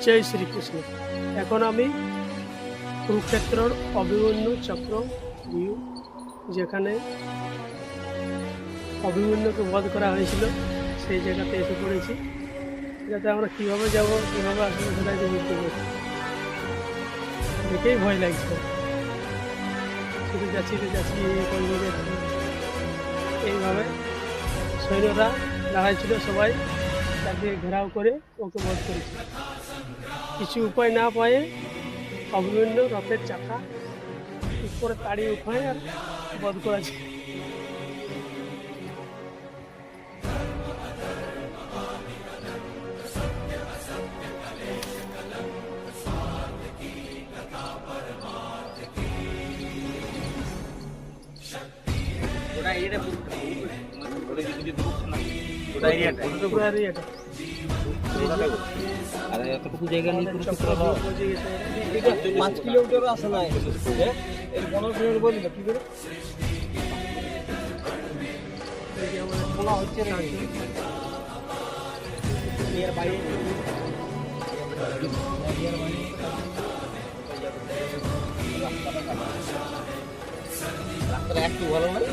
জয় শ্রীকৃষ্ণ। এখন আমি কুরুক্ষেত্রর অভিমন্যু চক্র ভিউ, যেখানে অভিমন্যুকে বধ করা হয়েছিল, সেই জায়গাতে এসে পড়েছি। যাতে আমরা কীভাবে যাব, কীভাবে আসবো সেটা বুঝতে পারছি। দেখেই ভয় লাগছে। শুধু যাচ্ছি এইভাবে সৈন্যরা দাঁড়াই ছিল, সবাই তাকে ঘেরাও করে ওকে বধ করেছে। কিছু উপায় না পায়ে অভিমন্যু রথের চাকা উপরে তাড়িয়ে উঠায় আর বধ করেছে। এতটুকু জায়গা নিয়ে 5 কিলোমিটার আসে না এর 15 কিলোমিটার বলি না কি করে বলা হচ্ছে না এর বাইরে রাস্তাটা একটু ভালো লাগে।